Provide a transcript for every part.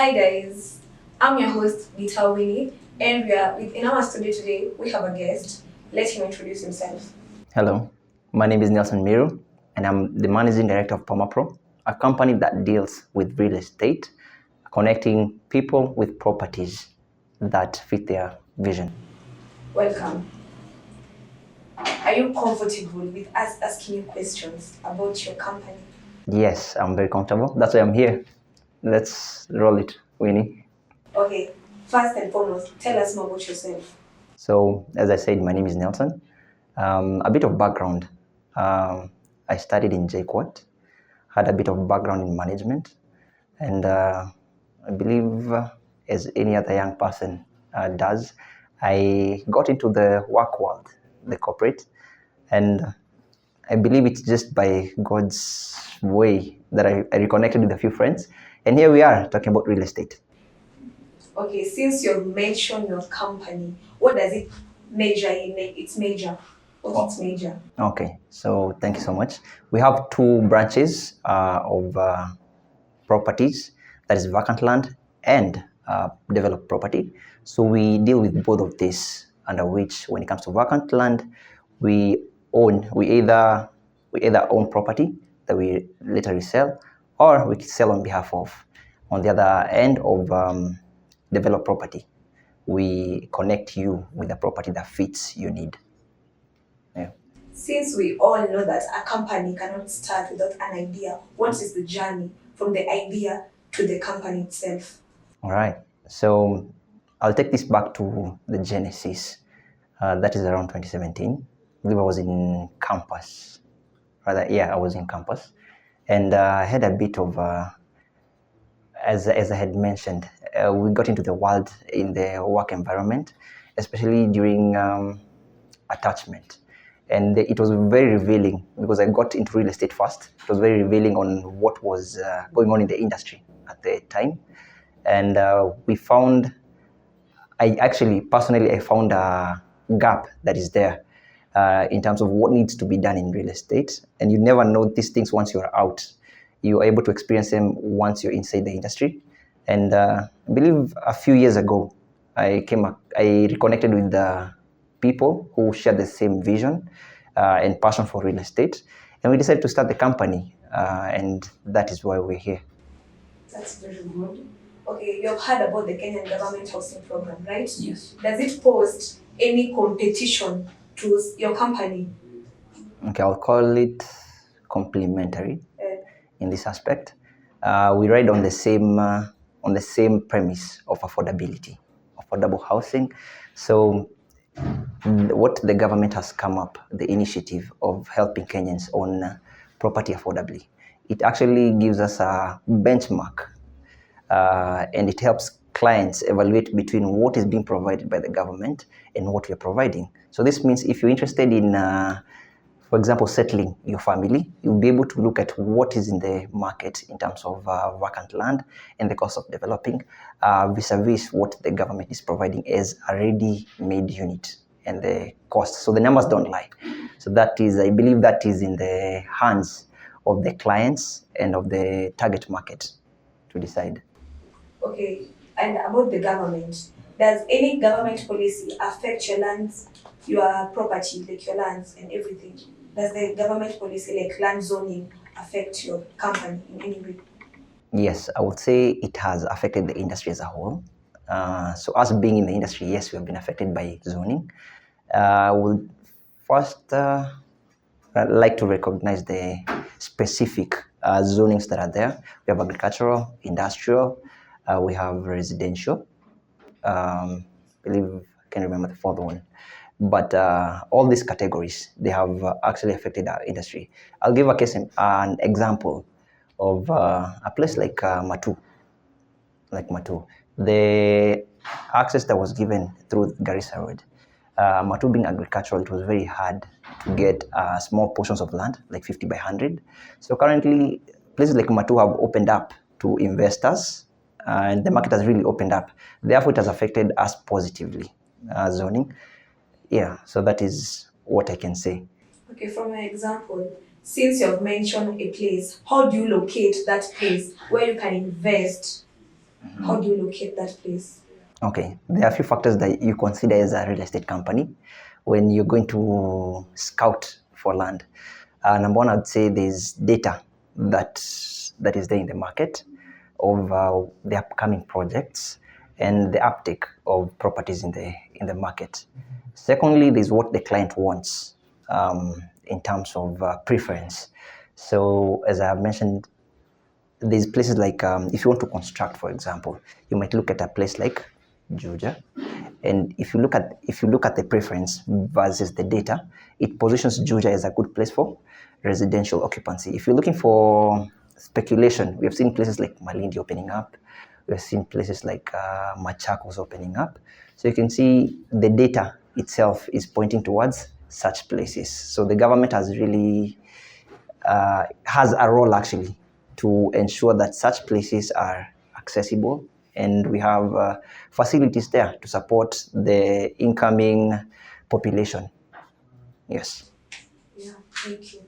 Hi guys, I'm your host Vita Winnie, and in our studio today. We have a guest. Let him introduce himself. Hello, my name is Nelson Miru, and I'm the managing director of PomaPro, a company that deals with real estate, connecting people with properties that fit their vision. Welcome. Are you comfortable with us asking you questions about your company? Yes, I'm very comfortable. That's why I'm here. Let's roll it, Winnie. Okay. First and foremost, tell us more about yourself. So, as I said, my name is Nelson. A bit of background. I studied in JQuat, had a bit of background in management, and I believe, as any other young person does, I got into the work world, the corporate, and I believe it's just by God's way that I reconnected with a few friends, and here we are talking about real estate. Okay, since you've mentioned your company, what does it major in? Like its major. What's its major? Okay, so thank you so much. We have two branches of properties, that is vacant land and developed property. So we deal with both of these, under which when it comes to vacant land, we either own property that we later resell, or we sell on behalf of. On the other end of developed property, we connect you with a property that fits your need. Yeah. Since we all know that a company cannot start without an idea, what is the journey from the idea to the company itself? All right. So I'll take this back to the genesis. That is around 2017. I believe I was in campus. Rather, yeah, I was in campus. And I had a bit of, as I had mentioned, we got into the world in the work environment, especially during attachment. And it was very revealing because I got into real estate first. It was very revealing on what was going on in the industry at the time. And I found a gap that is there in terms of what needs to be done in real estate. And you never know these things once you're out. You're able to experience them once you're inside the industry. And I believe a few years ago, I reconnected with the people who share the same vision and passion for real estate. And we decided to start the company. And that is why we're here. That's very good. Okay, you've heard about the Kenyan government housing program, right? Yes. Does it pose any competition to your company? Okay, I'll call it complementary Uh, in this aspect. We ride on the same premise of affordability, affordable housing. So, what the government has come up, the initiative of helping Kenyans own property affordably, it actually gives us a benchmark, and it helps clients evaluate between what is being provided by the government and what we are providing. So this means if you're interested in for example, settling your family, you'll be able to look at what is in the market in terms of vacant land and the cost of developing vis-a-vis what the government is providing as a ready-made unit and the cost. So the numbers don't lie. So I believe that is in the hands of the clients and of the target market to decide. okay, and about the government, does any government policy affect your lands, your property, like your lands and everything? Does the government policy, like land zoning, affect your company in any way? Yes, I would say it has affected the industry as a whole. So us being in the industry, yes, we have been affected by zoning. I would first like to recognize the specific zonings that are there. We have agricultural, industrial, we have residential. I believe I can remember the fourth one. But all these categories, they have actually affected our industry. I'll give an example of a place like Matu. The access that was given through Garissa Road, Matu being agricultural, it was very hard to get small portions of land, like 50 by 100. So currently, places like Matu have opened up to investors, and the market has really opened up. Therefore, it has affected us positively, zoning. Yeah, so that is what I can say. Okay, from an example, since you've mentioned a place, how do you locate that place where you can invest? How do you locate that place? Okay, there are a few factors that you consider as a real estate company when you're going to scout for land. Number one, I'd say there's data that is there in the market of the upcoming projects and the uptake of properties in the market. Secondly, there's what the client wants in terms of preference. So, as I have mentioned, there's places like if you want to construct, for example, you might look at a place like Juja, and if you look at the preference versus the data, it positions Juja as a good place for residential occupancy. If you're looking for speculation, we have seen places like Malindi opening up, we have seen places like Machakos opening up. So you can see the data itself is pointing towards such places. So the government has really has a role actually to ensure that such places are accessible, and we have facilities there to support the incoming population. Yes. Yeah, thank you.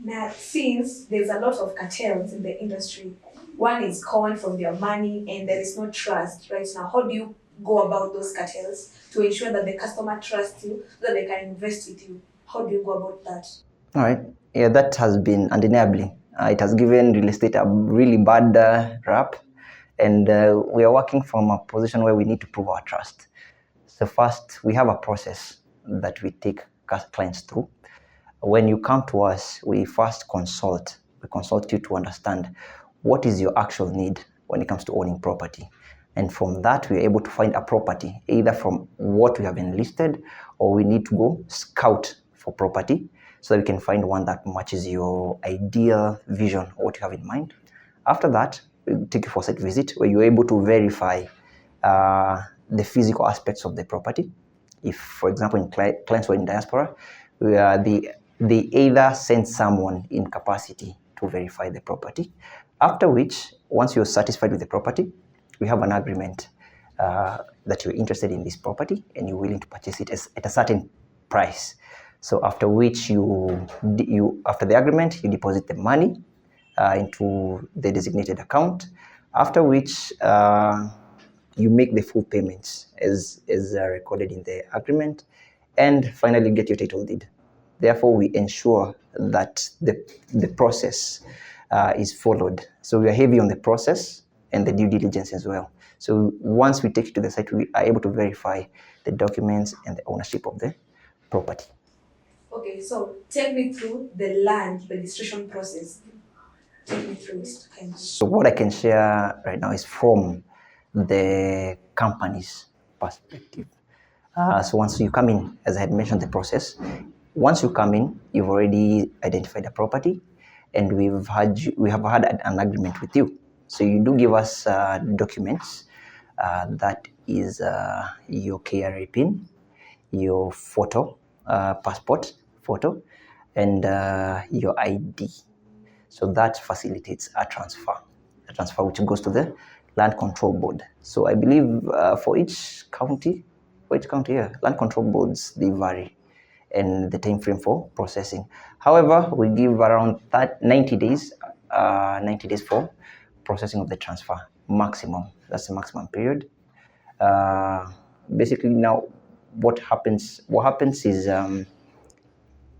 Now, since there's a lot of cartels in the industry, one is calling from their money and there is no trust right now. How do you go about those cartels to ensure that the customer trusts you so that they can invest with you? How do you go about that? All right. Yeah, that has been undeniably. It has given real estate a really bad rap, and we are working from a position where we need to prove our trust. So first, we have a process that we take clients through. When you come to us, we first consult. We consult you to understand what is your actual need when it comes to owning property. And from that, we are able to find a property, either from what we have enlisted, or we need to go scout for property so that we can find one that matches your ideal vision or what you have in mind. After that, we take you for a site visit where you're able to verify the physical aspects of the property. If, for example, in clients who are in diaspora, they either send someone in capacity to verify the property. After which, once you're satisfied with the property, we have an agreement that you're interested in this property and you're willing to purchase it at a certain price. So after which after the agreement, you deposit the money into the designated account. After which you make the full payments as recorded in the agreement, and finally get your title deed. Therefore, we ensure that the process is followed. So we are heavy on the process and the due diligence as well. So once we take you to the site, we are able to verify the documents and the ownership of the property. Okay, so take me through the land registration process. Take me through it. So what I can share right now is from the company's perspective. So once you come in, as I had mentioned the process, once you come in, you've already identified the property, and we have had an agreement with you. So you do give us documents that is your KRA PIN, your photo, passport photo, and your ID. So that facilitates a transfer which goes to the Land Control Board. So I believe for each county, land control boards, they vary and the time frame for processing. However, we give around 90 days for processing of the transfer, maximum. That's the maximum period. Basically, now what happens is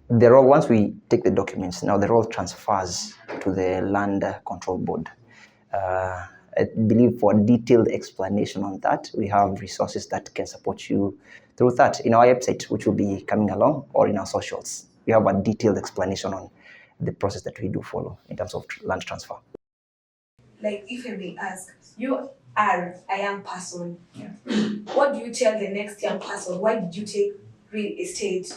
once we take the documents, now the role transfers to the Land Control Board. I believe for a detailed explanation on that, we have resources that can support you through that in our website, which will be coming along, or in our socials. We have a detailed explanation on the process that we do follow in terms of land transfer. Like, if I may ask, you are a young person. Yeah. What do you tell the next young person? Why did you take real estate?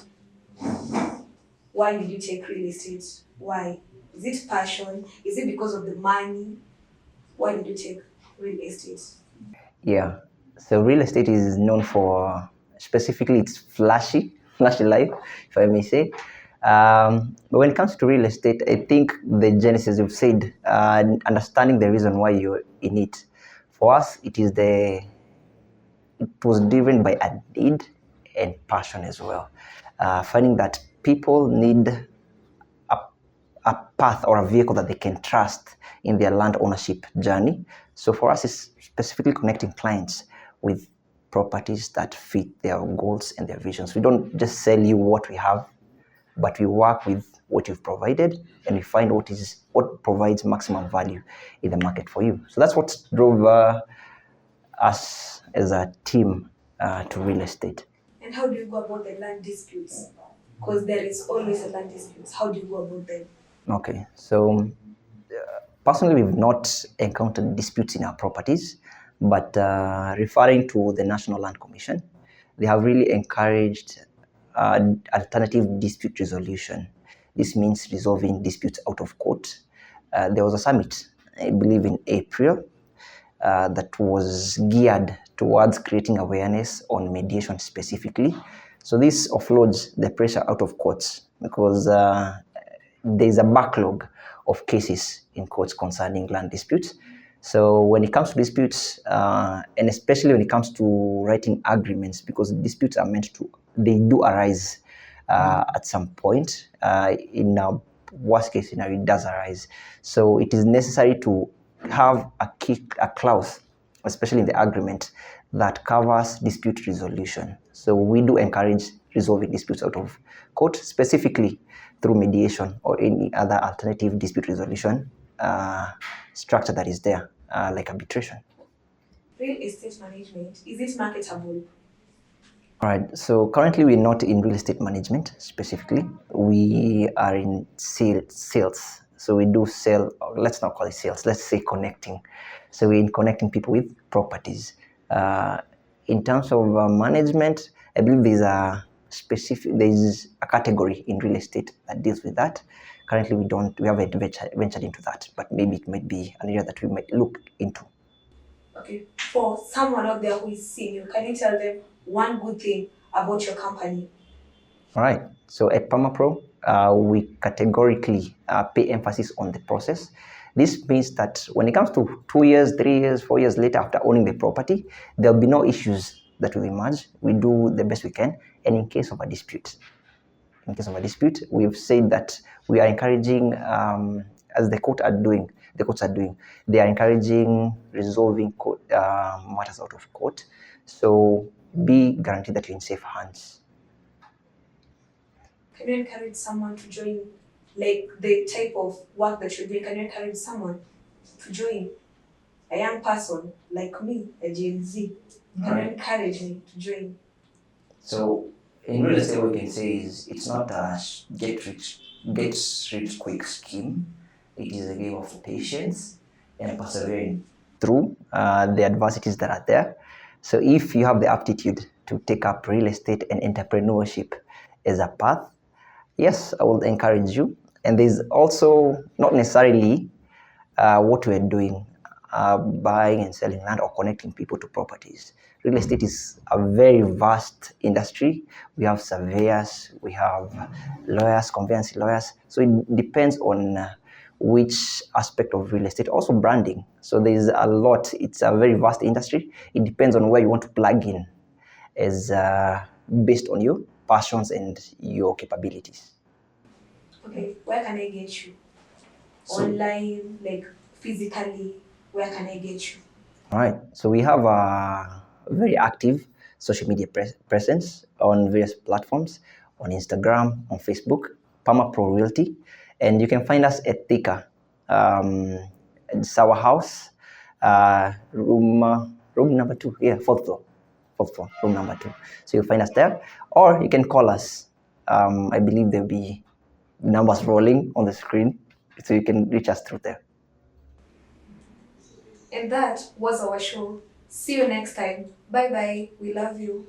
Why did you take real estate? Why? Is it passion? Is it because of the money? Why did you take real estate? Yeah. So real estate is known for, specifically, it's flashy life, if I may say. But when it comes to real estate, I think the genesis you've said, understanding the reason why you're in it. For us, it was driven by a need and passion as well. Finding that people need a path or a vehicle that they can trust in their land ownership journey. So for us, it's specifically connecting clients with properties that fit their goals and their visions. We don't just sell you what we have, but we work with what you've provided, and we find what provides maximum value in the market for you. So that's what drove us as a team to real estate. And how do you go about the land disputes? Because there is always a land disputes. How do you go about them? Okay, so personally, we've not encountered disputes in our properties, but referring to the National Land Commission, they have really encouraged alternative dispute resolution. This means resolving disputes out of court. There was a summit, I believe in April, that was geared towards creating awareness on mediation specifically. So this offloads the pressure out of courts because there's a backlog of cases in courts concerning land disputes. So when it comes to disputes, and especially when it comes to writing agreements, because disputes are they do arise at some point. In a worst case scenario, it does arise. So it is necessary to have a clause, especially in the agreement, that covers dispute resolution. So we do encourage resolving disputes out of court, specifically through mediation or any other alternative dispute resolution structure that is there, like arbitration. Real estate management, is it marketable? All right, so currently we're not in real estate management specifically. We are in sales. So we do sell, let's not call it sales, let's say connecting. So we're in connecting people with properties. In terms of management, I believe there's a category in real estate that deals with that. Currently we haven't ventured into that, but maybe it might be an area that we might look into. Okay, for someone out there who is seeing you, can you tell them one good thing about your company? All right, so at PermaPro, we categorically pay emphasis on the process. This means that when it comes to 2 years, 3 years, 4 years later after owning the property, there'll be no issues that will emerge. We do the best we can. And in case of a dispute, we've said that we are encouraging, as the courts are doing, they are encouraging resolving matters out of court. So be guaranteed that you're in safe hands. Can you encourage someone to join, like the type of work that you're doing? Can you encourage someone to join? A young person like me, a Gen Z, can you encourage me to join? So in real estate, what we can say is it's not a get rich quick scheme. It is a game of patience and persevering through the adversities that are there. So if you have the aptitude to take up real estate and entrepreneurship as a path, yes, I will encourage you. And there's also not necessarily what we're doing, buying and selling land or connecting people to properties. Real estate is a very vast industry. We have surveyors, we have lawyers, conveyancing lawyers. So it depends on which aspect of real estate. Also branding. So there's a lot. It's a very vast industry. It depends on where you want to plug in as based on your passions and your capabilities. Okay, where can I get you? Online, like physically, where can I get you? All right, so we have a very active social media presence on various platforms, on Instagram, on Facebook, PermaPro Realty, and you can find us at Thika. It's our house, room number 2, fourth floor, room number 2. So you'll find us there, or you can call us. I believe there'll be numbers rolling on the screen, so you can reach us through there. And that was our show. See you next time. Bye bye. We love you.